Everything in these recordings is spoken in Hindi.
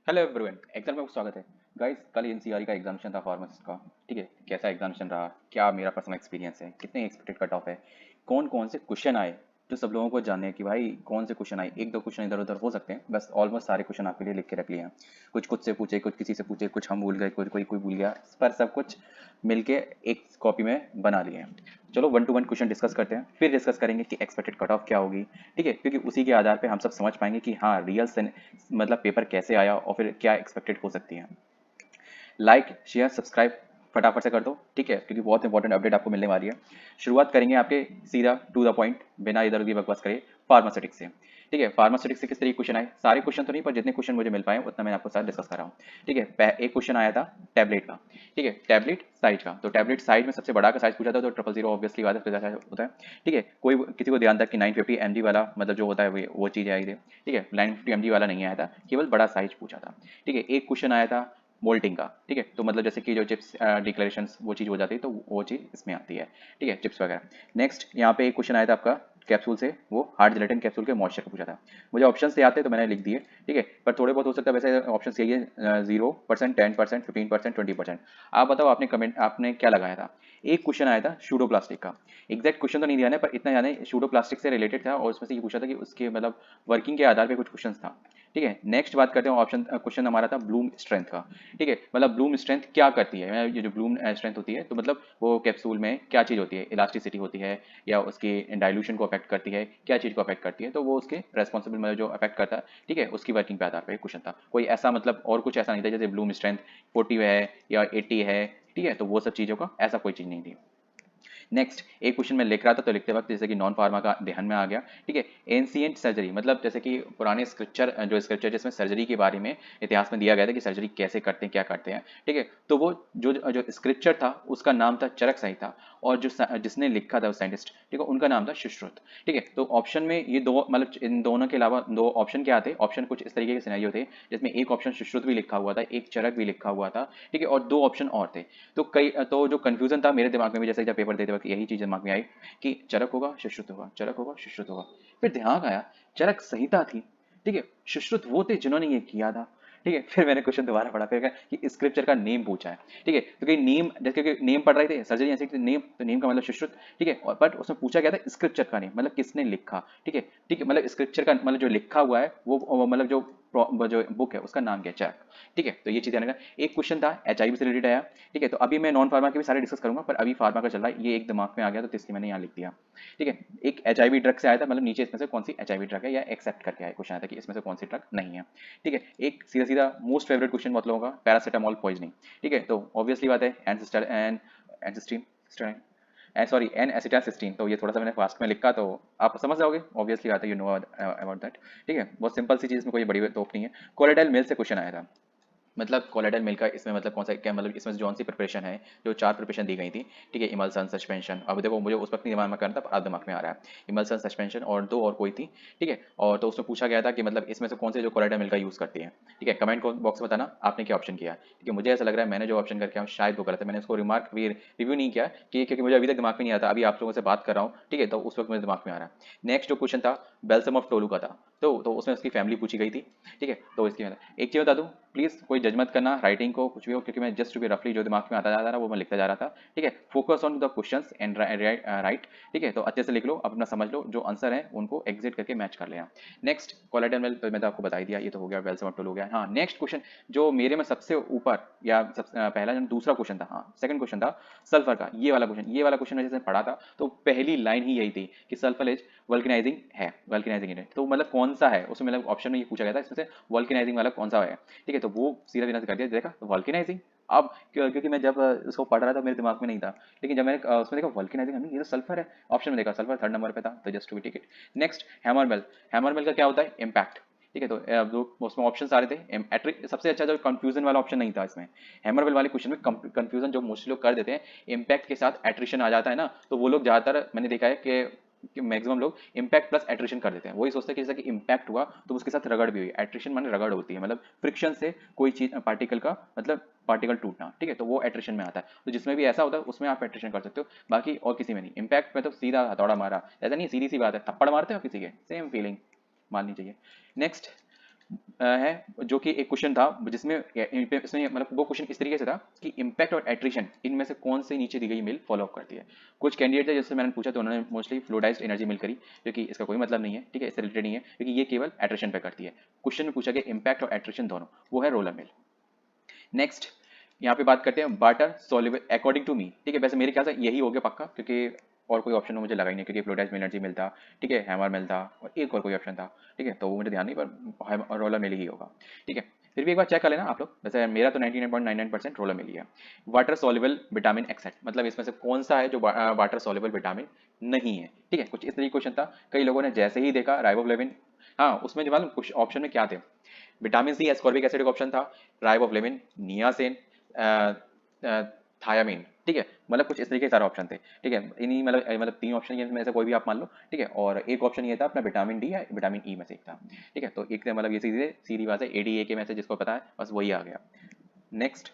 हेलो एवरीवन, एग्जाम में स्वागत है। गाइस, कल एनसीआरई का एग्जामिनेशन था फार्मासिस्ट का। ठीक है, कैसा एग्जामिनेशन रहा, क्या मेरा पर्सनल एक्सपीरियंस है, कितने एक्सपेक्टेड कट ऑफ है, कौन कौन से क्वेश्चन आए, जो सब लोगों को जानने हैं कि भाई कौन से क्वेश्चन आए। एक दो क्वेश्चन इधर उधर हो सकते हैं, बस ऑलमोस्ट सारे क्वेश्चन आपके लिए लिख के रख लिए हैं। कुछ खुद से पूछे, कुछ किसी से पूछे, कुछ हम भूल गए, कोई भूल गया, पर सब कुछ मिलके एक कॉपी में बना लिए हैं। चलो one two one question discuss करते हैं, फिर डिस्कस करेंगे कि एक्सपेक्टेड कट ऑफ क्या होगी। ठीक है, क्योंकि उसी के आधार पे हम सब समझ पाएंगे कि हाँ रियल से मतलब पेपर कैसे आया और फिर क्या एक्सपेक्टेड हो सकती है। लाइक शेयर सब्सक्राइब फटाफट से कर दो, ठीक है, क्योंकि बहुत इंपॉर्टेंट अपडेट आपको मिलने वाली है। शुरुआत करेंगे आपके सीधा टू द पॉइंट, बिना इधर उधर बकवास करे, फार्मास्यूटिक्स से। ठीक है, फार्मास्यूटिक्स से किस तरीके क्वेश्चन आए, सारे क्वेश्चन तो नहीं, पर जितने क्वेश्चन मुझे मिल पाए उतना मैंने आपको साथ डिस्कस कर रहा हूँ। ठीक है, एक क्वेश्चन आया था टैबलेट का। ठीक है, टैबलेट साइज का, तो टैबलेट साइज में सबसे बड़ा का साइज पूछा था, तो 000 ऑब्वियसली बात है होता है। ठीक है, कोई किसी को ध्यान था कि 950 mg वाला मतलब जो होता है वो चीज़ आई थी। ठीक है, 950 mg वाला नहीं आया था, केवल बड़ा साइज पूछा था। ठीक है, एक क्वेश्चन आया था मोल्टिंग का। ठीक है, तो मतलब जैसे कि जो चिप्स डिक्लेरेशन वो चीज़ हो जाती है, तो वो चीज़ इसमें आती है। ठीक है, चिप्स वगैरह। नेक्स्ट यहाँ पे एक क्वेश्चन आया था आपका कैप्सूल से, वो हार्ड जिलेटिन कैप्सूल के मॉइस्चर का पूछा था। मुझे ऑप्शन से आते तो मैंने लिख दिए। ठीक है, पर थोड़े बहुत हो सकता है, वैसे ऑप्शन यही है 0%, 10%, 15%, 20%। आप बताओ आपने कमेंट आपने क्या लगाया था। एक क्वेश्चन आया था शूडोप्लास्टिक का। एग्जैक्ट क्वेश्चन तो नहीं दिया है, पर इतना याद है शूडोप्लास्टिक से रिलेटेड था, और उसमें से ये पूछा था कि उसके मतलब वर्किंग के आधार पर कुछ क्वेश्चन था। ठीक है, नेक्स्ट बात करते हैं, ऑप्शन क्वेश्चन हमारा था ब्लूम स्ट्रेंथ का। ठीक है, मतलब ब्लूम स्ट्रेंथ क्या करती है, ये जो ब्लूम स्ट्रेंथ होती है, तो मतलब वो कैप्सूल में क्या चीज़ होती है, इलास्टिसिटी होती है या उसकी डाइल्यूशन को अफेक्ट करती है, क्या चीज़ को अफेक्ट करती है, तो वो उसके रेस्पॉन्सिबल मतलब जो अफेक्ट करता है। ठीक है, उसकी वर्किंग पे आधार पर क्वेश्चन था, कोई ऐसा मतलब और कुछ ऐसा नहीं था जैसे ब्लूम स्ट्रेंथ 40 है या 80 है। ठीक है, तो वो सब चीज़ों का ऐसा कोई चीज़ नहीं थी। नेक्स्ट एक क्वेश्चन मैं लिख रहा था, तो लिखते वक्त जैसे कि नॉन फार्मा का ध्यान में आ गया। ठीक है, एंशिएंट सर्जरी मतलब जैसे कि पुराने स्क्रिप्चर जो स्क्रिप्चर जिसमें सर्जरी के बारे में इतिहास में दिया गया था कि सर्जरी कैसे करते हैं, क्या करते हैं। ठीक है, तो वो जो जो स्क्रिप्चर था उसका नाम था चरक संहिता, और जो जिसने लिखा था साइंटिस्ट, ठीक है, उनका नाम था सुश्रुत। ठीक है, तो ऑप्शन में ये दो मतलब इन दोनों के अलावा दो ऑप्शन क्या थे, ऑप्शन कुछ इस तरीके के सिनेरियो थे जिसमें एक ऑप्शन सुश्रुत भी लिखा हुआ था, एक चरक भी लिखा हुआ था। ठीक है, और दो ऑप्शन और थे। तो जो कंफ्यूजन था मेरे दिमाग में भी, जैसे जब पेपर देते वक्त यही चीज दिमाग में आई कि चरक होगा सुश्रुत होगा, चरक होगा सुश्रुत होगा। फिर ध्यान आया चरक संहिता थी। ठीक है, सुश्रुत वो थे जिन्होंने ये किया था। ठीक है, फिर मैंने क्वेश्चन दोबारा पढ़ा, फिर कहा कि स्क्रिप्चर का नेम पूछा है। ठीक है, क्योंकि नेम जैसे कि नेम पढ़ रहे थे सर्जरी ऐसे नेम, तो नेम का मतलब सुश्रुत। ठीक है, और बट उसमें पूछा गया था स्क्रिप्चर का नेम मतलब किसने लिखा। ठीक है, ठीक है, मतलब स्क्रिप्चर का मतलब जो लिखा हुआ है वो मतलब जो वो जो बुक है उसका नाम क्या है, चरक। ठीक है, तो ये चीज़ आने का एक क्वेश्चन था एचआईवी से रिलेटेड आया। ठीक है, तो अभी मैं नॉन फार्मा के भी सारे डिस्कस करूंगा, पर अभी फार्मा का चल रहा है, ये एक दिमाग में आ गया तो इसलिए मैंने यहाँ लिख दिया। ठीक है, एक एचआईवी ड्रग से आया था, मतलब नीचे इसमें से कौन सी एचआईवी ड्रग है या एक्सेप्ट करके आया क्वेश्चन आया था कि इसमें से कौन सी ड्रग नहीं है। ठीक है, एक सीधा सीधा मोस्ट फेवरेट क्वेश्चन बहुत लोगों का, पैरासीटामॉल पॉइजनिंग। ठीक है, तो ऑब्वियसली बात है एनसिस्टर एन एनसिस्टीन सॉरी एन एसिटासिस्टीन, तो ये थोड़ा सा मैंने फास्ट में लिखा तो आप समझ जाओगे, ऑब्वियसली बात है, यू नो अबाउट दैट। ठीक है, बहुत सिंपल सी चीज़ में कोई बड़ी तोप नहीं है। कोलेडाइल मेल से क्वेश्चन आया था, मतलब कोलेडल मिल का इसमें मतलब कौन सा क्या मतलब इसमें कौन सी प्रिपरेशन है, जो चार प्रिपरेशन दी गई थी। ठीक है, इमल्सन सस्पेंशन, अब देखो मुझे उस वक्त नहीं दिमाग में करना था, पर अब दिमाग में आ रहा है। इमल्सन सस्पेंशन और दो और कोई थी। ठीक है, और तो उसमें पूछा गया था कि मतलब इसमें से कौन से जो कोलेडल मिल का यूज़ करती है। ठीक है, कमेंट बॉक्स में बताना आपने क्या ऑप्शन किया। ठीक है, मुझे ऐसा लग रहा है मैंने जो ऑप्शन करके आया हूं, शायद वो गलत है, मैंने उसको रिमार्क भी रिव्यू नहीं किया कि क्योंकि मुझे अभी तक दिमाग में नहीं आता, अभी आप लोगों से बात कर रहा हूँ। ठीक है, तो उस वक्त मेरे दिमाग में आ रहा है। नेक्स्ट जो क्वेश्चन था बेल्सम ऑफ टोलू का था, तो उसमें उसकी फैमिली पूछी गई थी। ठीक है, तो इसकी एक चीज़ बता दूं, प्लीज़ कोई जज मत करना राइटिंग को कुछ भी हो, क्योंकि मैं जस्ट भी रफली जो दिमाग में आता जा रहा था वो मैं लिखता जा रहा था। ठीक है, focus on the questions and right. ठीक है, तो अच्छे से लिख लो, अपना समझ लो, जो आंसर है उनको एग्जिट करके मैच कर लेना। नेक्स्ट कोलेटरल वेल तो मैं तो आपको बता ही दिया, ये तो हो गया, वेल समटल हो गया। हाँ, नेक्स्ट क्वेश्चन जो मेरे में सबसे ऊपर या पहला जो दूसरा क्वेश्चन था, हाँ सेकंड क्वेश्चन था सल्फर का। ये वाला क्वेश्चन मैं जैसे पढ़ा था, तो पहली लाइन ही यही थी कि सल्फर इज वल्कनाइजिंग है, वल्कनाइजिंग है, तो मतलब कौन सा है उसमें, मतलब ऑप्शन में ये पूछा गया था इसमें से वल्कनाइजिंग वाला कौन सा है। ठीक है, तो वो सीधा बिना कर दिया, देखा वल्कनाइजिंग। अब क्योंकि मैं जब उसको पढ़ रहा था मेरे दिमाग में नहीं था, लेकिन जब मैंने उसमें देखा वल्कनाइजिंग, ये तो सल्फर है, ऑप्शन में देखा सल्फर थर्ड नंबर पे था, तो just to be tick it. Next hammermill, hammermill का क्या होता है, इम्पैक्ट। ठीक है, तो उसमें ऑप्शन आ रहे थे सबसे अच्छा जो कंफ्यूजन वाला ऑप्शन नहीं था इसमें। हैमरवेल वाले क्वेश्चन में कंफ्यूजन जो मोस्टली लोग कर देते हैं, इम्पैक्ट के साथ एट्रिशन आ जाता है ना, तो वो लोग ज्यादातर मैंने देखा है कि मैक्सिमम लोग इम्पैक्ट प्लस एट्रिशन कर देते हैं। वही सोचते हैं कि जैसे कि इम्पैक्ट हुआ तो उसके साथ रगड़ भी हुई, एट्रिशन माने रगड़ होती है, मतलब फ्रिक्शन से कोई चीज पार्टिकल का मतलब पार्टिकल टूटना। ठीक है, तो वो एट्रिशन में आता है, तो जिसमें भी ऐसा होता है उसमें आप एट्रिशन कर सकते हो, बाकी और किसी में नहीं। इम्पैक्ट में तो सीधा हथौड़ा मारा, ऐसा नहीं, सीधी सी बात है, थप्पड़ मारते हो किसी के, सेम फीलिंग माननी चाहिए। नेक्स्ट है, जो कि एक क्वेश्चन था जिसमें इसमें मतलब वो क्वेश्चन इस तरीके से था कि इम्पैक्ट और एट्रिशन इनमें से कौन से नीचे दी गई मिल फॉलो अप करती है। कुछ कैंडिडेट थे जिससे मैंने पूछा तो उन्होंने मोस्टली फ्लूइडाइज्ड एनर्जी मिल करी, क्योंकि इसका कोई मतलब नहीं है, ठीक है, इससे रिलेटेड नहीं है, क्योंकि ये केवल एट्रिशन पे करती है। क्वेश्चन में पूछा गया इम्पैक्ट और एट्रिशन दोनों, वो है रोलर मिल। नेक्स्ट यहाँ पे बात करते हैं water soluble according to me, ठीक है, वैसे मेरे ख्याल से यही हो गया पक्का, क्योंकि और कोई ऑप्शन मुझे लगा ही नहीं, क्योंकि फ्लोटाइज में एनर्जी मिलता, ठीक है, हैमर मिलता और एक और कोई ऑप्शन था, ठीक है, तो वो मुझे ध्यान नहीं, पर रोलर मिल ही होगा, ठीक है। फिर भी एक बार चेक कर लेना आप लोग, वैसे मेरा तो 99.99% रोलर मिल गया। वाटर सॉल्युबल विटामिन एक्सेट, मतलब इसमें से कौन सा है जो वाटर सॉल्युबल विटामिन नहीं है, ठीक है, कुछ इस तरीके क्वेश्चन था। कई लोगों ने जैसे ही देखा राइबोफ्लेविन, हाँ उसमें जो मालूम कुछ ऑप्शन में क्या थे, विटामिन सी एस्कॉर्बिक एसिड का ऑप्शन था, राइबोफ्लेविन, नियासिन, थायामीन, ठीक है, मतलब कुछ इस तरीके के सारे ऑप्शन थे, ठीक है, इन्हीं मतलब तीन ऑप्शन में से कोई भी आप मान लो, ठीक है, और एक ऑप्शन ये था अपना विटामिन डी या विटामिन ई में से एक था, ठीक है, तो एक मतलब ये सीधे सीधी बात है, एडीए के में से जिसको पता है बस वही आ गया। नेक्स्ट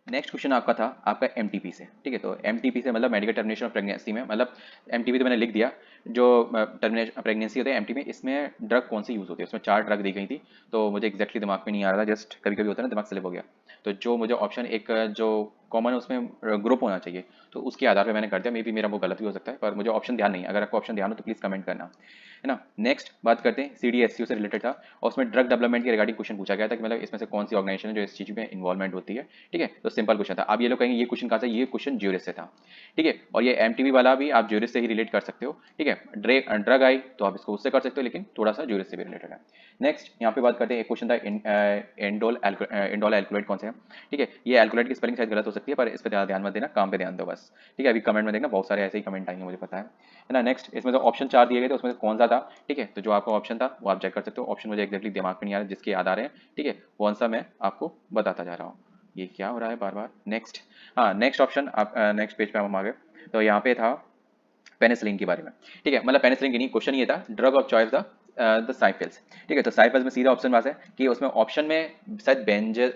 नेक्स्ट क्वेश्चन आपका था आपका एमटीपी से, ठीक है, तो एमटीपी से मतलब मेडिकल टर्मिनेशन ऑफ प्रेगनेंसी में, मतलब एमटीपी तो मैंने लिख दिया, जो टर्मिनेशन प्रेगनेंसी होता है एमटी में, इसमें ड्रग कौन सी यूज होती है, उसमें 4 ड्रग दी गई थी, तो मुझे एग्जैक्टली दिमाग में नहीं आ रहा था, जस्ट कभी कभी होता है ना दिमाग स्लिप हो गया, तो जो मुझे ऑप्शन एक जो कॉमन उसमें ग्रुप होना चाहिए, तो उसके आधार पर मैंने कर दिया, मे बी मेरा वो गलत भी हो सकता है, पर मुझे ऑप्शन ध्यान नहीं है, अगर आपको ऑप्शन ध्यान हो तो प्लीज कमेंट करना, है ना। नेक्स्ट बात करते हैं सीडीएसयू से रिलेटेड था, और उसमें ड्रग डेवलपमेंट के रिगार्डिंग क्वेश्चन पूछा गया था कि मतलब इसमें से कौन सी ऑर्गेनाइजेशन है जो इस चीज में इन्वॉल्वमेंट होती है, ठीक है, तो सिंपल क्वेश्चन था। अब ये लोग कहेंगे ये क्वेश्चन कहाँ से, ये क्वेश्चन ज्यूरिस से था, ठीक है, और ये एमटीबी वाला भी आप ज्यूरिस से ही रिलेट कर सकते हो, ठीक है, ड्रग आई तो आप इसको उससे कर सकते हो, लेकिन थोड़ा सा ज्यूरिस से भी रिलेटेड है। नेक्स्ट यहाँ पे बात करते हैं, एक क्वेश्चन था इंडोल एल्कोलाइड कौन से हैं, ठीक है, ये एल्कोलाइड की स्पेलिंग शायद गलत हो सकती है, पर इस पर ध्यान मत देना, काम पे ध्यान दो बस, ठीक है, अभी कमेंट में देखना बहुत सारे ऐसे ही कमेंट आएंगे मुझे पता है ना। नेक्स्ट इसमें तो ऑप्शन 4 दिए गए थे, उसमें से कौन सा था, ठीक है, तो जो आपका ऑप्शन था वो आप चेक कर सकते हो, ऑप्शन मुझे एक्जैक्टली दिमाग में नहीं आ रहा जिसके आधार है, ठीक है, कौन सा मैं आपको बताता जा रहा हूँ। ये क्या हो रहा है बार बार। नेक्स्ट, हाँ नेक्स्ट ऑप्शन आप नेक्स्ट पेज पे हम आ गए, तो यहाँ पे था पेनिसिलिन के बारे में, ठीक है, मतलब पेनिसिलिन की नहीं, क्वेश्चन ये था ड्रग ऑफ चॉइस द साइफिल्स, ठीक है, तो साइफिल्स में सीधा ऑप्शन पास है कि उसमें ऑप्शन में शायद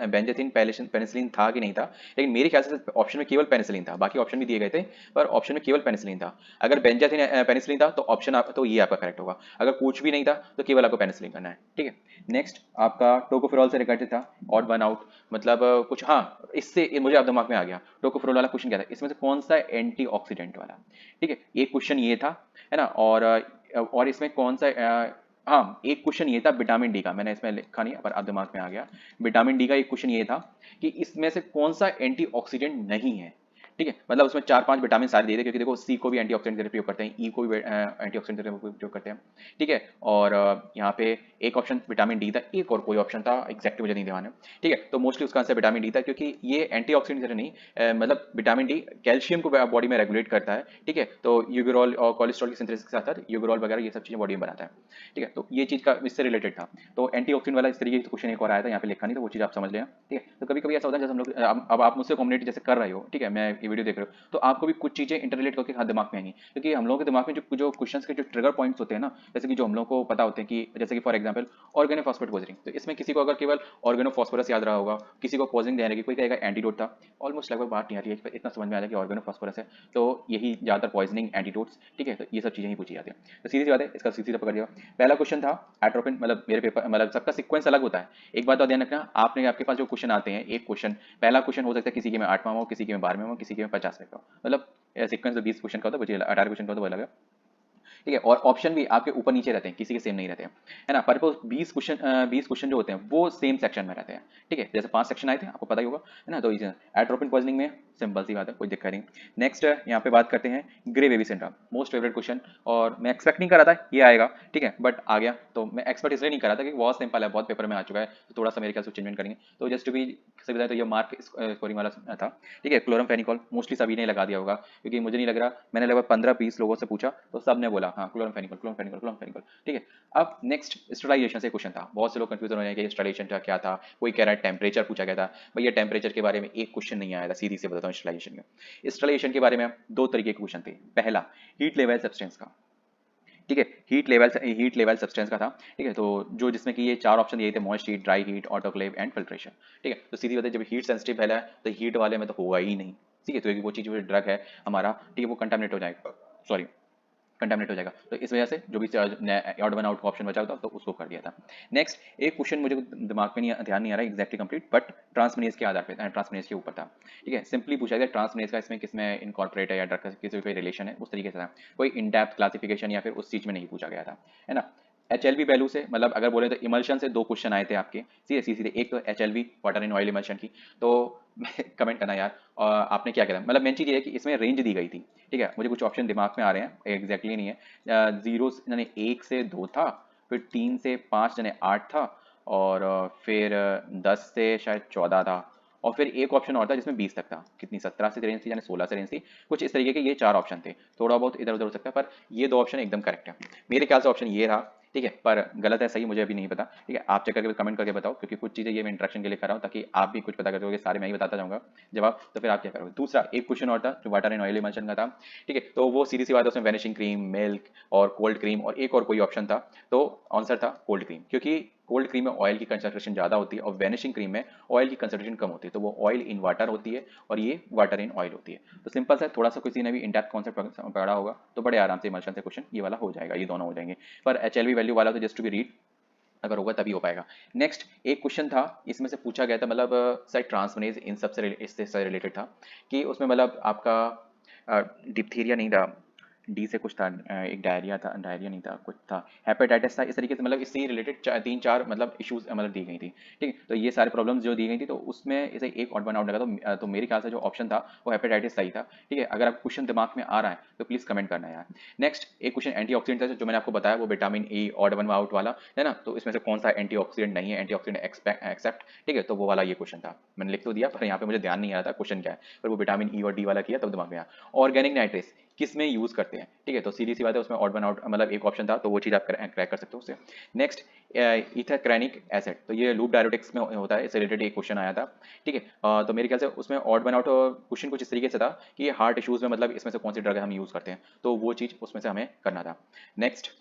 बेंजाथिन पेनिसिलिन था कि नहीं था, लेकिन मेरे ख्याल से ऑप्शन में केवल पेनिसिलिन था, बाकी ऑप्शन भी दिए गए थे, पर ऑप्शन में केवल पेनिसिलिन था। अगर बेंजाथिन पेनिसिलिन था तो ऑप्शन तो ये आपका करेक्ट होगा, अगर कुछ भी नहीं था तो केवल आपको पेनिसिलिन करना है, ठीक है। नेक्स्ट आपका टोकोफेरॉल से रिलेटेड था, ऑड वन आउट, मतलब कुछ, हाँ इससे मुझे अब दिमाग में आ गया, टोकोफेरॉल वाला क्वेश्चन क्या था, इसमें से कौन सा एंटीऑक्सीडेंट वाला, ठीक है, एक क्वेश्चन ये था, है ना, और इसमें कौन सा हाँ एक क्वेश्चन ये था विटामिन डी का, मैंने इसमें लिखा नहीं है पर अब दिमाग में आ गया, विटामिन डी का एक क्वेश्चन ये था कि इसमें से कौन सा एंटीऑक्सीडेंट नहीं है, ठीक है, मतलब उसमें 4-5 विटामिन सारे दिए थे, क्योंकि देखो सी को भी एंटीऑक्सीडेंट के लिए प्रयोग करते हैं, ई को भी एंटीऑक्सीडेंट के लिए प्रयोग करते हैं, ठीक है, और यहाँ पे एक ऑप्शन विटामिन डी था, एक और कोई ऑप्शन था एग्जैक्ट मुझे नहीं ध्यान है, ठीक है, तो मोस्टली उसका आंसर विटामिन डी था, क्योंकि ये एंटीऑक्सीडेंट नहीं, मतलब विटामिन डी कैल्शियम को बॉडी में रेगुलेट करता है, ठीक है, तो यूगेरॉल और कोलेस्ट्रॉल की सिंथेसिस के साथ साथ यूगेरॉल वगैरह ये सब चीजें बॉडी में बनाता है, ठीक है, तो ये चीज का इससे रिलेटेड था, तो एंटीऑक्सीडेंट वाला इस तरीके का क्वेश्चन एक और आया था, यहाँ पे लिखा नहीं, तो वो चीज आप समझ लेना, ठीक है, तो कभी कभी ऐसा होता है जैसे हम लोग अब आप मुझसे कम्युनिटी जैसे कर रहे हो, ठीक है, मैं ये वीडियो देख रहे हो, तो आपको भी कुछ चीजें इंटरलेट करके हाथ दिमाग में आएंगी, क्योंकि हम लोगों के दिमाग में जो जो क्वेश्चंस के जो ट्रिगर पॉइंट्स होते हैं ना, जैसे कि जो हम लोगों को पता होते हैं कि जैसे कि फॉर एग्जांपल ऑर्गेनोफॉस्फेट पॉइजनिंग, तो इसमें किसी को अगर केवल ऑर्गेनोफॉस्फोरस याद रहा होगा, किसी को पॉइजनिंग ध्यान रहेगी, कोई कहेगा एंटीडोट था, ऑलमोस्ट लगभग बात नहीं आ रही है, इतना समझ में आ जाए कि ऑर्गेनोफॉस्फोरस है, तो यही ज्यादातर पॉइजनिंग एंटीडोट्स, ठीक है, तो ये सब चीजें ही पूछी जाती है, तो सीधी सी बात है, इसका सीधा पकड़ लिया। पहला क्वेश्चन था एट्रोपिन, मतलब मेरे पेपर मतलब सबका सीक्वेंस अलग होता है, एक बात और ध्यान रखना, आपने आपके पास जो क्वेश्चन आते हैं, एक क्वेश्चन पहला क्वेश्चन हो सकता है किसी के में 8वां हो, किसी के में 12वें हो, किसी के में 50वें का, मतलब सीक्वेंस तो 20 क्वेश्चन का होता है, 18 क्वेश्चन का होता है, वो अलग है, ठीक है, और ऑप्शन भी आपके ऊपर नीचे रहते हैं, किसी के सेम नहीं रहते हैं, है ना, पर 20 क्वेश्चन जो होते हैं वो सेम सेक्शन में रहते हैं, ठीक है, जैसे 5 सेक्शन आए थे आपको पता ही होगा, है ना, तो एट्रोपिन पॉइजनिंग में सिंपल सी बात है, कोई दिक्कत नहीं। नेक्स्ट यहाँ पे बात करते हैं grey baby syndrome, most favourite question, और मैं एक्सपेक्ट नहीं कर रहा था ये आएगा, ठीक है, बट आ गया, तो मैं एक्सपेक्ट इसलिए नहीं कर रहा था कि बहुत सिंपल है, बहुत पेपर में आ चुका है, तो थोड़ा सा मेरे ख्याल से चेंजमेंट करेंगे, तो जस्ट टू बी सही बताया तो ये मार्क स्कोरिंग वाला था, ठीक है, क्लोरमफेनिकॉल मोस्टली सभी ने लगा दिया होगा, क्योंकि मुझे नहीं लग रहा, मैंने लगभग 15-20 लोगों से पूछा तो सब ने बोला हाँ क्लोरमफेनिकॉल क्लोरमफेनिकॉल क्लोरमफेनिकॉल, ठीक है। अब नेक्स्ट स्टरलाइजेशन से क्वेश्चन था, बहुत से लोग कंफ्यूजन हो जाएंगे कि स्टरलाइजेशन क्या था, कोई कह रहा है टेम्परेचर पूछा गया था, भैया टेम्परेचर के बारे में एक क्वेश्चन नहीं आया था, सीधी से बताता हूँ स्टरलाइजेशन में, स्टरलाइजेशन के बारे में 2 तरीके के क्वेश्चन थे, पहला हीट लेवल सब्सटेंस का, ठीक है, हीट लेवल सब्सटेंस का था, ठीक है, तो जो जिसमें कि ये 4 ऑप्शन दिए थे, moist heat, dry heat, autoclave and filtration, ठीक है, तो सीधी बात है जब हीट सेंसिटिव है तो हीट वाले में तो होगा ही नहीं, ठीक है, तो वो चीज जो ड्रग है हमारा, ठीक है, वो कंटामिनेट हो जाएगा, सॉरी कंटामिनेट हो जाएगा। तो इस वजह से जो भी ऑड वन आउट का ऑप्शन बचा होता तो उसको कर दिया था। नेक्स्ट एक क्वेश्चन मुझे दिमाग में नहीं, ध्यान नहीं आ रहा एग्जैक्टली कंप्लीट, बट ट्रांसमिनेज के आधार पे, ट्रांसमिनेज के ऊपर था। ठीक है, सिंपली पूछा गया ट्रांसमिनेज का इसमें किसमें इनकॉर्पोरेट है या ड्रग का किसी कोई रिलेशन है, उस तरीके से था। कोई इन डेप्थ क्लासिफिकेशन या फिर उस चीज में नहीं पूछा गया था, है ना। एचएलवी वैल्यू से मतलब अगर बोले तो इमल्शन से दो क्वेश्चन आए थे आपके सीधे सीधे। एक तो एचएलवी वाटर इन ऑयल इमल्शन की, तो कमेंट करना यार आपने क्या किया था। मतलब मेन चीज ये है कि इसमें रेंज दी गई थी। ठीक है, मुझे कुछ ऑप्शन दिमाग में आ रहे हैं, एग्जैक्टली नहीं है। जीरो यानी 1 से 2 था, फिर 3 से 5 यानी 8 था, और फिर 10 से शायद 14 था, और फिर एक ऑप्शन और था जिसमें 20 तक था। कितनी 17 से रेंज थी यानी 16 से रेंज थी, कुछ इस तरीके के ये 4 ऑप्शन थे। थोड़ा बहुत इधर उधर हो सकता है, पर ये 2 ऑप्शन एकदम करेक्ट है मेरे ख्याल से। ऑप्शन ये रहा। ठीक है, पर गलत है सही मुझे अभी नहीं पता। ठीक है, आप चेक करके कमेंट करके बताओ, क्योंकि कुछ चीजें ये मैं इंट्रैक्शन के लिए कर रहा हूँ ताकि आप भी कुछ पता कर सकोगे। सारे मैं ही बताता जाऊंगा जवाब, तो फिर आप क्या करोगे। दूसरा एक क्वेश्चन और था जो वाटर एंड ऑयल इमल्शन का था। ठीक है, तो वो सीधी सी बात है, उसमें वैनिशिंग क्रीम, मिल्क और कोल्ड क्रीम और एक और कोई ऑप्शन था। तो आंसर था कोल्ड क्रीम, क्योंकि कोल्ड क्रीम में ऑयल की कंसंट्रेशन ज़्यादा होती है और वैनिशिंग क्रीम में ऑयल की कंसंट्रेशन कम होती है। तो वो ऑयल इन वाटर होती है और ये वाटर इन ऑयल होती है। तो सिंपल सा, थोड़ा सा किसी ने भी इन डेप्थ कॉन्सेप्ट पढ़ा होगा तो बड़े आराम से इमल्शन से क्वेश्चन ये वाला हो जाएगा, ये दोनों हो जाएंगे। पर एचएलवी वैल्यू वाला तो जस्ट टू बी रीड अगर होगा तभी हो पाएगा। नेक्स्ट एक क्वेश्चन था, इसमें से पूछा गया था, मतलब शायद ट्रांसफनेज इन सबसे इससे रिलेटेड था, कि उसमें मतलब आपका डिप्थीरिया नहीं था, डी से कुछ था, एक डायरिया था, डायरिया नहीं था, कुछ था, हेपेटाइटिस था, इस तरीके से मतलब इससे रिलेटेड 3-4 मतलब इश्यूज मतलब दी गई थी। ठीक है, तो ये सारे प्रॉब्लम्स जो दी गई थी, तो उसमें इसे एक ऑड वन आउट लगा। तो मेरे ख्याल से जो ऑप्शन था वो हेपेटाइटिस सही था। ठीक है, अगर आप क्वेश्चन दिमाग में आ रहा है तो प्लीज कमेंट करना यार। नेक्स्ट एक क्वेश्चन एंटीऑक्सीडेंट था, जो मैंने आपको बताया वो vitamin E odd one out वाला है ना। तो इसमें से कौन सा एंटीऑक्सीडेंट नहीं है, एंटीऑक्सीडेंट एक्सेप्ट। ठीक है, तो वो वाला ये क्वेश्चन था, मैंने लिख तो दिया पर यहाँ पे मुझे ध्यान नहीं आ रहा था क्वेश्चन क्या है, पर वो विटामिन ई और डी वाला किया तब दिमाग में आया। ऑर्गेनिक नाइट्रेस किस में यूज करते हैं। ठीक है, तो सीधी सी बात है, उसमें ऑड वन आउट मतलब एक ऑप्शन था, तो वो चीज आप क्रैक कर सकते हो उससे। नेक्स्ट इथेक्रैनिक एसिड, तो ये लूप डायरेटिक्स में होता है, इससे रिलेटेड एक क्वेश्चन आया था। ठीक है, तो मेरे ख्याल से उसमें ऑड वन आउट क्वेश्चन कुछ इस तरीके से था कि हार्ट इश्यूज में मतलब इसमें से कौन सी ड्रग हम यूज करते हैं, तो वो चीज उसमें से हमें करना था। नेक्स्ट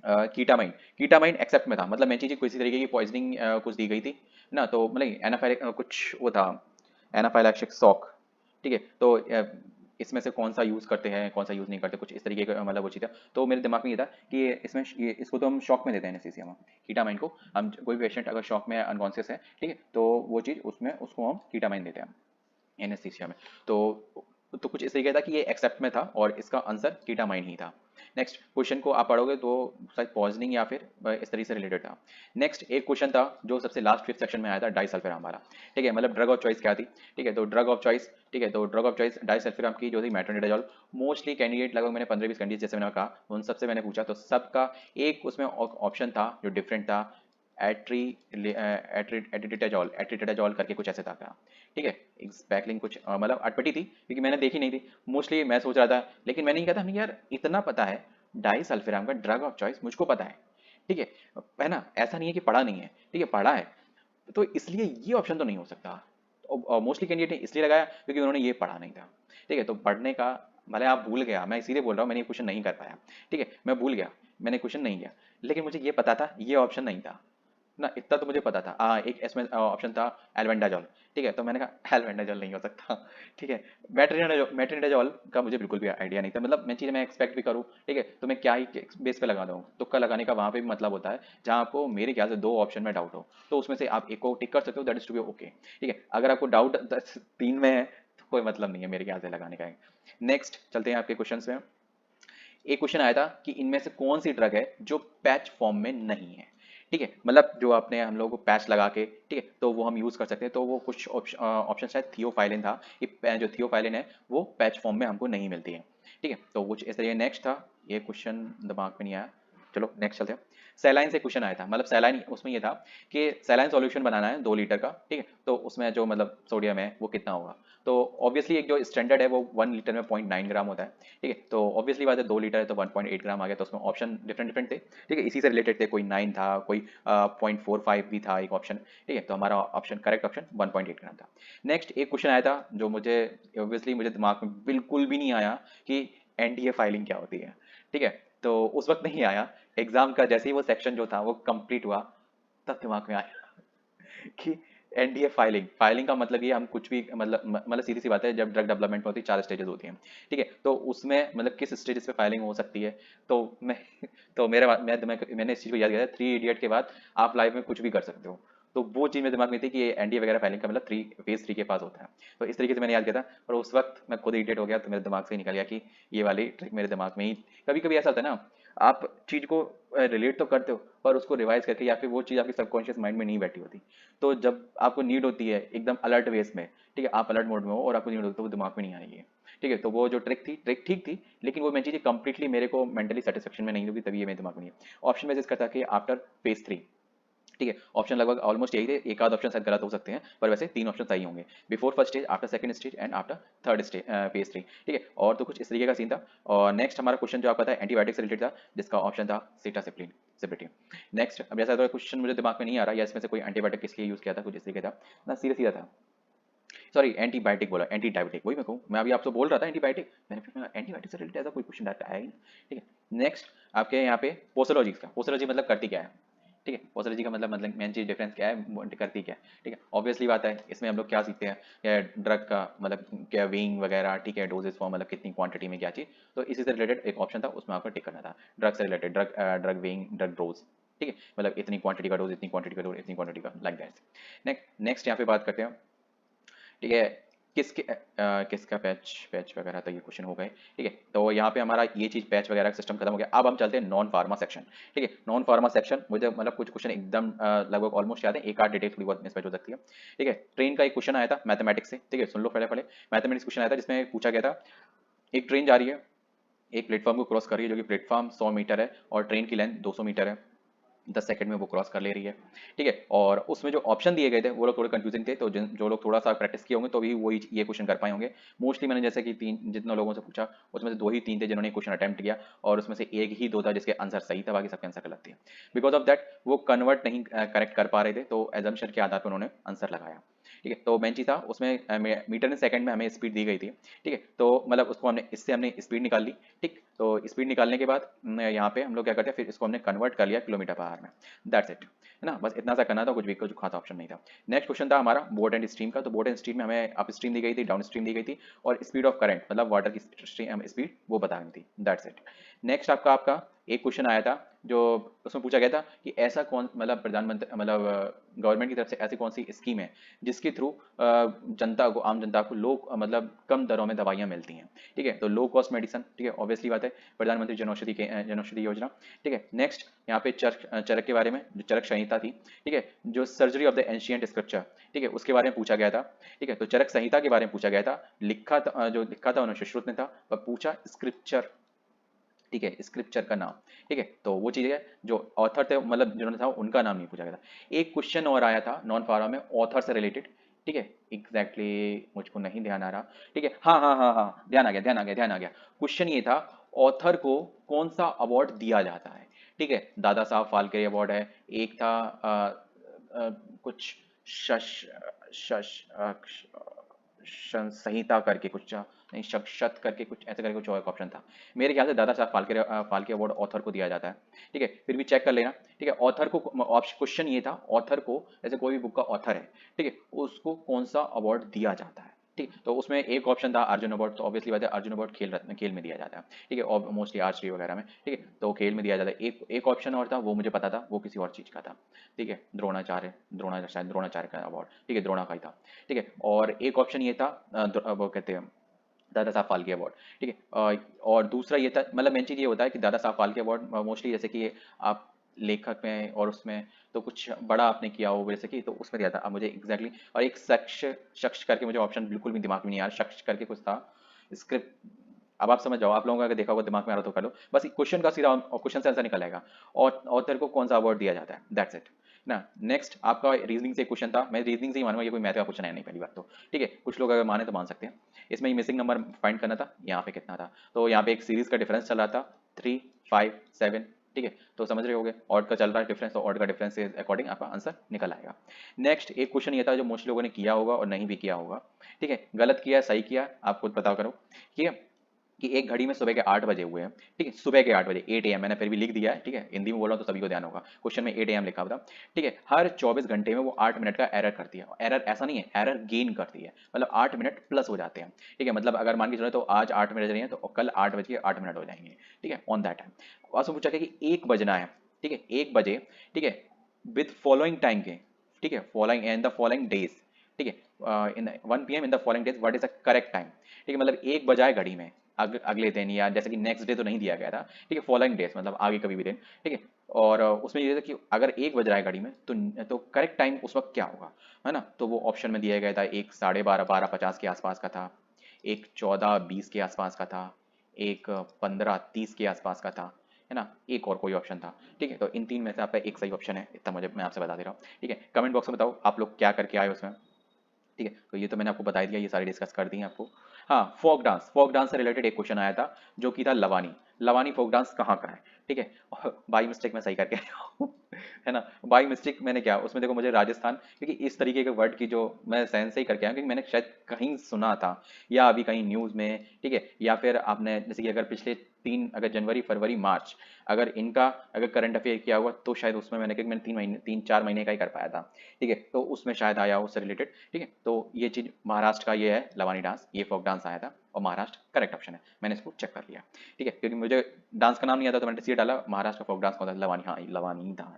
कीटामाइन, कीटामाइन एक्सेप्ट में था, मतलब मैं चीज़ किसी तरीके की पॉइजनिंग कुछ दी गई थी ना, तो मतलब एनाफाइल कुछ वो था, एनाफाइलैक्टिक शॉक। ठीक है, तो इसमें से कौन सा यूज़ करते हैं कौन सा यूज़ नहीं करते, कुछ इस तरीके का मतलब वो चीज़ था। तो मेरे दिमाग में ये था कि इसमें ये इसको तो हम शॉक में देते हैं एनेस्थीसिया में, कीटामाइन को। हम कोई पेशेंट अगर शॉक में अनकॉन्शियस है, ठीक है, तो वो चीज़ उसमें उसको हम कीटामाइन देते हैं एनेस्थीसिया में। तो कुछ इस तरीके था कि ये एक्सेप्ट में था और इसका आंसर कीटामाइन ही था। नेक्स्ट क्वेश्चन को आप पढ़ोगे तो शायद पॉइजनिंग या फिर इस तरीके से रिलेटेड था। नेक्स्ट एक क्वेश्चन था जो सबसे लास्ट फिफ्थ सेक्शन में आया था, डाइसल्फिराम वाला। ठीक है, मतलब ड्रग ऑफ चॉइस क्या थी। ठीक है, तो ड्रग ऑफ चॉइस, ठीक है, तो ड्रग ऑफ चॉइस डाइसल्फिराम की जो थी मेट्रोनिडाजोल। मोस्टली कैंडिडेट लगभग मैंने 15-20 कैंडिडेट जैसे मैंने कहा उन सबसे मैंने पूछा, तो सबका एक उसमें ऑप्शन था जो डिफरेंट था, एट्री एट्रिटाजोल, एट्रिटाजोल करके कुछ ऐसे था क्या। ठीक है, स्पेलिंग कुछ मतलब अटपटी थी क्योंकि मैंने देखी नहीं थी। मोस्टली मैं सोच रहा था, लेकिन मैंने ये कहा था नहीं यार इतना पता है डाइसल्फिराम का ड्रग ऑफ चॉइस मुझको पता है। ठीक है ना, ऐसा नहीं है कि पढ़ा नहीं है, ठीक है पढ़ा है, तो इसलिए ये ऑप्शन तो नहीं हो सकता। मोस्टली कैंडिडेट ने इसलिए लगाया क्योंकि उन्होंने ये पढ़ा नहीं था। ठीक है, तो पढ़ने का भले आप भूल गया, मैं इसीलिए बोल रहा हूँ मैंने ये क्वेश्चन नहीं कर पाया। ठीक है, मैं भूल गया, मैंने क्वेश्चन नहीं किया, लेकिन मुझे ये पता था ये ऑप्शन नहीं था ना, इतना तो मुझे पता था। एक इसमें ऑप्शन था एल्बेंडाजोल। ठीक है, तो मैंने कहा एल्बेंडाजोल नहीं हो सकता। ठीक है, मेट्रोनिडाजोल का मुझे बिल्कुल भी आइडिया नहीं था, मतलब मैं चीज़ मैं एक्सपेक्ट भी करूँ, ठीक है, तो मैं क्या ही बेस पे लगा दूँ। तुक्का लगाने का वहाँ पे भी मतलब होता है जहाँ आपको मेरे ख्याल से 2 ऑप्शन में डाउट हो, तो उसमें से आप एक को टिक कर सकते हो, that is to be okay. ठीक है, अगर आपको डाउट 3 में है तो कोई मतलब नहीं है मेरे ख्याल से लगाने का। नेक्स्ट चलते हैं आपके क्वेश्चन में। एक क्वेश्चन आया था कि इनमें से कौन सी ड्रग है जो पैच फॉर्म में नहीं है। ठीक है, मतलब जो आपने हम लोगों को पैच लगा के, ठीक है, तो वो हम यूज कर सकते हैं। तो वो कुछ ऑप्शन शायद थियोफाइलिन था, ये जो थियोफाइलिन है वो पैच फॉर्म में हमको नहीं मिलती है। ठीक है, तो कुछ इस तरीके। नेक्स्ट था, ये क्वेश्चन दिमाग में नहीं आया, चलो नेक्स्ट चलते हैं। सैलाइन से क्वेश्चन आया था, मतलब सैलाइन उसमें ये था कि सैलाइन सॉल्यूशन बनाना है 2 लीटर का। ठीक है, तो उसमें जो मतलब सोडियम है वो कितना होगा। तो ऑब्वियसली एक जो स्टैंडर्ड है वो 1 लीटर में 0.9 ग्राम होता है। ठीक है, तो ऑब्वियसली बात है 2 लीटर है तो 1.8 ग्राम आ गया, तो उसमें ऑप्शन डिफरेंट डिफरेंट थे। ठीक है, इसी से रिलेटेड थे, कोई 9 था, कोई 0.45 भी था एक ऑप्शन। ठीक है, तो हमारा ऑप्शन करेक्ट ऑप्शन 1.8 ग्राम था। नेक्स्ट एक क्वेश्चन आया था जो मुझे ऑब्वियसली मुझे दिमाग में बिल्कुल भी नहीं आया कि एनडीए फाइलिंग क्या होती है। ठीक है, तो उस वक्त नहीं आया, एग्जाम का जैसे ही वो सेक्शन जो था वो कंप्लीट हुआ तब दिमाग में आया कि एनडीए फाइलिंग, फाइलिंग का मतलब ये हम कुछ भी मतलब सीधी सी बात है, जब ड्रग डेवलपमेंट में होती है 4 स्टेजेस होती हैं, ठीक है, तो उसमें मतलब किस स्टेजेस पे फाइलिंग हो सकती है, तो मैं तो मैंने इस चीज़ को याद किया था, थ्री इडियट के बाद आप लाइफ में कुछ भी कर सकते हो, तो वो चीज़ मेरे दिमाग में थी कि ये एनडीए वगैरह फाइलिंग का मतलब फेज 3 के पास होता है, तो इस तरीके से मैंने याद किया था, और उस वक्त मैं खुद इडियट हो गया, तो मेरे दिमाग से ही निकल गया कि ये वाली ट्रिक मेरे दिमाग में ही, कभी कभी ऐसा होता है ना, आप चीज को रिलेट तो करते हो पर उसको रिवाइज करके, या फिर वो चीज आपके सबकॉन्शियस माइंड में नहीं बैठी होती, तो जब आपको नीड होती है एकदम अलर्ट वेस में, ठीक है, आप अलर्ट मोड में हो और आपको नीड होती है, तो वो दिमाग में नहीं आएगी, ठीक है, तो वो जो ट्रिक ठीक थी, लेकिन वो मैं चीज़ कंप्लीटली मेरे को मेंटली सेटिस्फेक्शन में नहीं होगी, तभी ये मेरे दिमाग में नहीं है। ऑप्शन में जिसका था कि आफ्टर फेज 3, ठीक है, ऑप्शन लगभग ऑलमोस्ट यही थे, एक आध ऑप्शन शायद गलत हो सकते हैं, पर वैसे 3 ऑप्शन सही होंगे, before first stage, after second stage and after third stage phase 3, ठीक है, और तो कुछ इस तरीके का सीन था। और नेक्स्ट हमारा क्वेश्चन जो आपका था एंटीबायोटिक से रिलेटेड था, जिसका ऑप्शन था सीटासिप्लिन सिपिटी। नेक्स्ट, अब जैसा तो क्वेश्चन मुझे दिमाग में नहीं आ रहा, या इसमें से कोई एंटीबायोटिक किसके यूज किया था, कुछ इस तरीके था ना, सीधा था, सॉरी एंटीबायोटिक बोला, एंटी डायबिटिक, वही मैं कहूँ, मैं अभी आपसे बोल रहा था एंटीबायोटिक, मैंने फिर एंटीबायोटिक से रिलेटेड ऐसा कोई क्वेश्चन डायरेक्ट आया ही नहीं, ठीक है। नेक्स्ट आपके यहाँ पे पोसोलॉजी का, पोसोलॉजी मतलब करती क्या है, ठीक है, पोसोलॉजी का मतलब मेन चीज डिफरेंस क्या है, वो करती क्या है, ठीक है, ऑब्वियसली बात है, इसमें हम लोग क्या सीखते हैं, क्या ड्रग का मतलब क्या वेइंग वगैरह, ठीक है, डोजेस फॉर्म मतलब कितनी क्वांटिटी में क्या चीज, तो इसी से रिलेटेड एक ऑप्शन था, उसमें आपको टिक करना था, ड्रग से related, drug weighing, drug dose, ठीक है, मतलब इतनी क्वांटिटी का डोज, इतनी क्वांटिटी का डोज, इतनी क्वांटिटी का, लाइक दैट। नेक्स्ट यहाँ पे बात करते हैं, ठीक है, किसका पैच पैच वगैरह, तो ये क्वेश्चन हो गए, ठीक है, तो यहाँ पे हमारा ये चीज पैच वगैरह का सिस्टम खत्म हो गया, अब हम चलते हैं नॉन फार्मा सेक्शन, ठीक है, नॉन फार्मा सेक्शन मुझे मतलब कुछ क्वेश्चन एकदम लगभग ऑलमोस्ट याद है, एक आध डिटेल थोड़ी बहुत मिसमैच हो सकती है, ठीक है। ट्रेन का एक क्वेश्चन आया था मैथमेटिक्स से, ठीक है, सुन लो पहले पहले, मैथमेटिक्स क्वेश्चन आया था जिसमें पूछा गया था, एक ट्रेन जा रही है, एक प्लेटफॉर्म को क्रॉस कर रही है, जो कि प्लेटफॉर्म 100 मीटर है और ट्रेन की लेंथ 200 मीटर है, 10 सेकंड में वो क्रॉस कर ले रही है, ठीक है, और उसमें जो ऑप्शन दिए गए थे वो लोग थोड़े कंफ्यूजिंग थे, तो जो लोग थोड़ा सा प्रैक्टिस किए होंगे तो भी वही ये क्वेश्चन कर पाए होंगे। मोस्टली मैंने जैसे कि तीन जितने लोगों से पूछा, उसमें से 2 ही 3 थे जिन्होंने क्वेश्चन अटेम्प्ट किया, और उसमें से एक ही 2 था जिसके आंसर सही था, बाकी सबके आंसर गलत थे, बिकॉज ऑफ दैट वो कन्वर्ट नहीं करेक्ट कर पा रहे थे, तो एजम्पशन के आधार पर उन्होंने आंसर लगाया, ठीक है, तो मेन चीज था उसमें मीटर इन सेकंड में हमें स्पीड दी गई थी, ठीक है, तो मतलब उसको हमने स्पीड निकाल ली, ठीक, तो स्पीड निकालने के बाद यहाँ पे हम लोग क्या करते हैं, फिर इसको हमने कन्वर्ट कर लिया किलोमीटर पर आवर में, दैट्स इट, है ना, बस इतना सा करना था, कुछ खास ऑप्शन नहीं था। नेक्स्ट क्वेश्चन था हमारा बोट एंड स्ट्रीम का, तो बोट एंड स्ट्रीम में हमें अप स्ट्रीम दी गई थी, डाउन स्ट्रीम दी गई थी, और स्पीड ऑफ करंट मतलब वाटर की स्पीड वो बतानी थी, दैट्स इट। नेक्स्ट आपका एक क्वेश्चन आया था, जो उसमें पूछा गया था कि ऐसा कौन मतलब प्रधानमंत्री मतलब गवर्नमेंट की तरफ से ऐसी कौन सी स्कीम है जिसके थ्रू जनता को, आम जनता को लोग मतलब कम दरों में दवाइयाँ मिलती हैं, ठीक है, तो लो कॉस्ट मेडिसिन, ठीक है, ऑब्वियसली बात है, प्रधानमंत्री जनौषधि योजना, ठीक है। नेक्स्ट यहाँ पे चरक के बारे में, जो चरक संहिता थी, ठीक है, जो surgery of the ancient scripture, ठीक है, उसके बारे में पूछा गया था, ठीक है, तो चरक संहिता के बारे में पूछा गया था, जो लिखा था उन्होंने सुश्रुत ने था, पर पूछा स्क्रिप्चर, ठीक है, स्क्रिप्चर का नाम, ठीक है, तो वो चीज़ है, जो ऑथर थे मतलब जिन्होंने था उनका नाम नहीं पूछा गया था। एक क्वेश्चन और आया था नॉन फार्मा में ऑथर से रिलेटेड, ठीक है, एग्जैक्टली मुझको नहीं ध्यान आ रहा, ठीक है, हाँ हाँ हाँ हाँ, ध्यान आ गया। क्वेश्चन ये था, ऑथर को कौन सा अवार्ड दिया जाता है, ठीक है, दादा साहब फाल्के अवार्ड है, एक था कुछ शश शश संहिता करके कुछ नहीं, शत करके कुछ ऐसे करके कुछ और ऑप्शन था, मेरे ख्याल से दादा साहब फाल्के अवार्ड ऑथर को दिया जाता है, ठीक है, फिर भी चेक कर लेना, ठीक है, ऑथर को क्वेश्चन ये था, ऑथर को जैसे कोई भी बुक का ऑथर है, ठीक है, उसको कौन सा अवार्ड दिया जाता है, ठीक, तो उसमें एक ऑप्शन था अर्जुन अवार्ड, तो ऑब्वियसली बात है अर्जुन अवार्ड खेल में दिया जाता है, ठीक है, और मोस्टली आर्चरी वगैरह में, ठीक है, तो खेल में दिया जाता है। एक ऑप्शन और था, वो मुझे पता था, वो किसी और चीज़ का था, ठीक है, द्रोणाचार्य का अवार्ड, ठीक है, द्रोणा का ही था, ठीक है, और एक ऑप्शन ये था वो कहते हैं दादा साहब फाल्के अवार्ड, ठीक है, और दूसरा ये था, मतलब मेन चीज़ ये होता है कि दादा साहब फाल्के अवार्ड मोस्टली जैसे कि आप लेखक में और उसमें तो कुछ बड़ा आपने किया हो जैसे कि, तो उसमें दिया था, अब मुझे एग्जैक्टली और एक शख्स शख्स करके मुझे ऑप्शन बिल्कुल भी दिमाग में नहीं आ रहा, शख्स करके कुछ था स्क्रिप्ट, अब आप समझ जाओ, आप लोगों का अगर देखा होगा दिमाग में आ रहा तो कर लो, बस क्वेश्चन का सीधा क्वेश्चन से आंसर निकल आएगा, और ऑथर को कौन सा अवार्ड दिया जाता है, दैट्स इट ना। नेक्स्ट आपका रीजनिंग से क्वेश्चन था, मैं रीजनिंग से ही मानूंगा, ये कोई मैथ का क्वेश्चन है नहीं, पहली बात तो, ठीक है, कुछ लोग अगर माने तो मान सकते हैं, इसमें मिसिंग नंबर फाइंड करना था, यहाँ पे कितना था, तो यहाँ पे एक सीरीज का डिफरेंस चल रहा था 3 5 7, ठीक है, तो समझ रहे होगे ऑड का चल रहा है डिफरेंस, तो ऑड का डिफरेंस के अकॉर्डिंग आपका आंसर निकल आएगा। नेक्स्ट एक क्वेश्चन ये था जो मोस्ट लोगों ने किया होगा और नहीं भी किया होगा, ठीक है, गलत किया सही किया आप खुद पता करो, ठीक है, कि एक घड़ी में सुबह के 8 बजे हुए हैं, ठीक है, सुबह के 8 बजे 8 AM मैंने फिर भी लिख दिया है, ठीक है, हिंदी में बोल रहा हूँ तो सभी को ध्यान होगा, क्वेश्चन में 8 AM लिखा हुआ था, ठीक है, हर 24 घंटे में वो 8 मिनट का एरर करती है, एरर ऐसा नहीं है, एरर गेन करती है, मतलब 8 मिनट प्लस हो जाते हैं, ठीक है, मतलब अगर मान के चलो तो आज 8 मिनट रही है तो कल 8 बज के 8 मिनट हो जाएंगे, ठीक है, ऑन दैट टाइम। और उसमें पूछा गया कि 1 बजना है, ठीक है, 1 बजे, ठीक है, विद फॉलोइंग टाइम के, ठीक है, following in the following days, ठीक है, इन 1 PM in the following days what is the correct time, ठीक है, मतलब 1 बजा है घड़ी में, अगले दिन या जैसे कि नेक्स्ट डे तो नहीं दिया गया था, ठीक है, फॉलोइंग डेज मतलब आगे कभी भी दिन, ठीक है, और उसमें ये था कि अगर 1 बज रहा है घड़ी में तो करेक्ट टाइम उस वक्त क्या होगा, है ना, तो वो ऑप्शन में दिया गया था, एक 12:30 12:50 के आसपास का था, एक 14:20 के आसपास का था, एक 15:30 के आसपास का था, है ना, एक और कोई ऑप्शन था, ठीक है, तो इन तीन में से आपका एक सही ऑप्शन है, इतना मुझे मैं आपसे बता दे रहा हूँ, ठीक है, कमेंट बॉक्स में बताओ आप लोग क्या करके आए उसमें, ठीक है, तो ये तो मैंने आपको बता ही दिया, ये सारी डिस्कस कर दी हैं आपको। हाँ, फोक डांस से रिलेटेड एक क्वेश्चन आया था जो कि था लवानी, लवानी फोक डांस कहाँ का है, ठीक है, और बाई मिस्टेक मैं सही करके आया हूँ है ना, बाई मिस्टेक मैंने क्या उसमें देखो मुझे राजस्थान, क्योंकि इस तरीके के वर्ड की जो मैं सेंस से ही करके आया हूँ, क्योंकि मैंने शायद कहीं सुना था या अभी कहीं न्यूज़ में, ठीक है, या फिर आपने जैसे कि अगर पिछले 3 अगर जनवरी फरवरी मार्च अगर इनका अगर करंट अफेयर किया हुआ तो शायद उसमें मैंने, क्योंकि मैंने 3 महीने 3 4 महीने का ही कर पाया था, ठीक है, तो उसमें शायद आया उससे रिलेटेड, ठीक है, तो ये चीज महाराष्ट्र का ये है लवानी डांस, ये फोक डांस आया था और महाराष्ट्र करेक्ट ऑप्शन है, मैंने इसको चेक कर लिया, ठीक है, क्योंकि मुझे डांस का नाम नहीं आता तो मैंने सीधे डाला महाराष्ट्र का फोक डांस कौन सा, लवानी, हाँ लवानी था।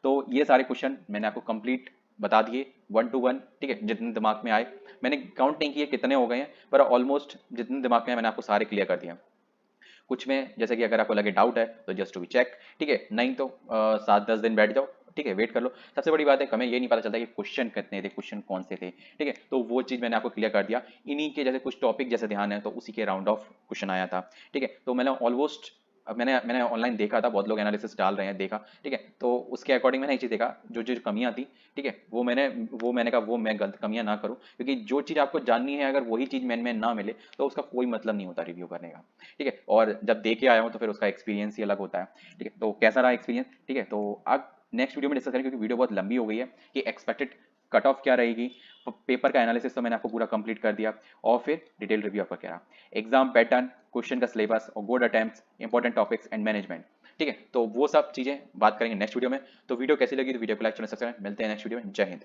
तो ये सारे क्वेश्चन मैंने आपको कंप्लीट बता दिए 1 to 1, ठीक है, जितने दिमाग में आए, मैंने काउंट नहीं किए कितने हो गए हैं, पर ऑलमोस्ट जितने दिमाग में आए मैंने आपको सारे क्लियर कर दिए। कुछ में जैसे कि अगर आपको लगे डाउट है तो जस्ट टू बी चेक, ठीक है, नहीं तो 7-10 दिन बैठ जाओ, ठीक है, वेट कर लो। सबसे बड़ी बात है हमें ये नहीं पता चलता कि क्वेश्चन कितने थे, क्वेश्चन कौन से थे, ठीक है, तो वो चीज मैंने आपको क्लियर कर दिया, इन्हीं के जैसे कुछ टॉपिक जैसे ध्यान है तो उसी के राउंड ऑफ क्वेश्चन आया था, ठीक है, तो मैंने ऑलमोस्ट, अब मैंने ऑनलाइन देखा था, बहुत लोग एनालिसिस डाल रहे हैं देखा, ठीक है, तो उसके अकॉर्डिंग मैंने एक चीज देखा, जो जो कमियां थी, ठीक है, वो मैंने कहा वो मैं गलत कमियां ना करूं, क्योंकि जो चीज आपको जाननी है अगर वही चीज मैन में ना मिले तो उसका कोई मतलब नहीं होता रिव्यू करने का, ठीक है, और जब दे के आया हूँ तो फिर उसका एक्सपीरियंस ही अलग होता है, ठीक है, तो कैसा रहा एक्सपीरियंस, ठीक है, तो अब नेक्स्ट वीडियो में डिस्कस करेंगे, क्योंकि वीडियो बहुत लंबी हो गई है, कि एक्सपेक्टेड कट ऑफ क्या रहेगी, पेपर का एनालिसिस तो मैंने आपको पूरा कंप्लीट कर दिया, और फिर डिटेल रिव्यू आपका क्या रहा, एग्जाम पैटर्न, क्वेश्चन का सिलेबस और good attempts, important topics and management, ठीक है, तो वो सब चीजें बात करेंगे नेक्स्ट वीडियो में। तो वीडियो कैसी लगी तो वीडियो को लाइक, चैनल सब्सक्राइब, मिलते हैं नेक्स्ट वीडियो में, जय हिंद।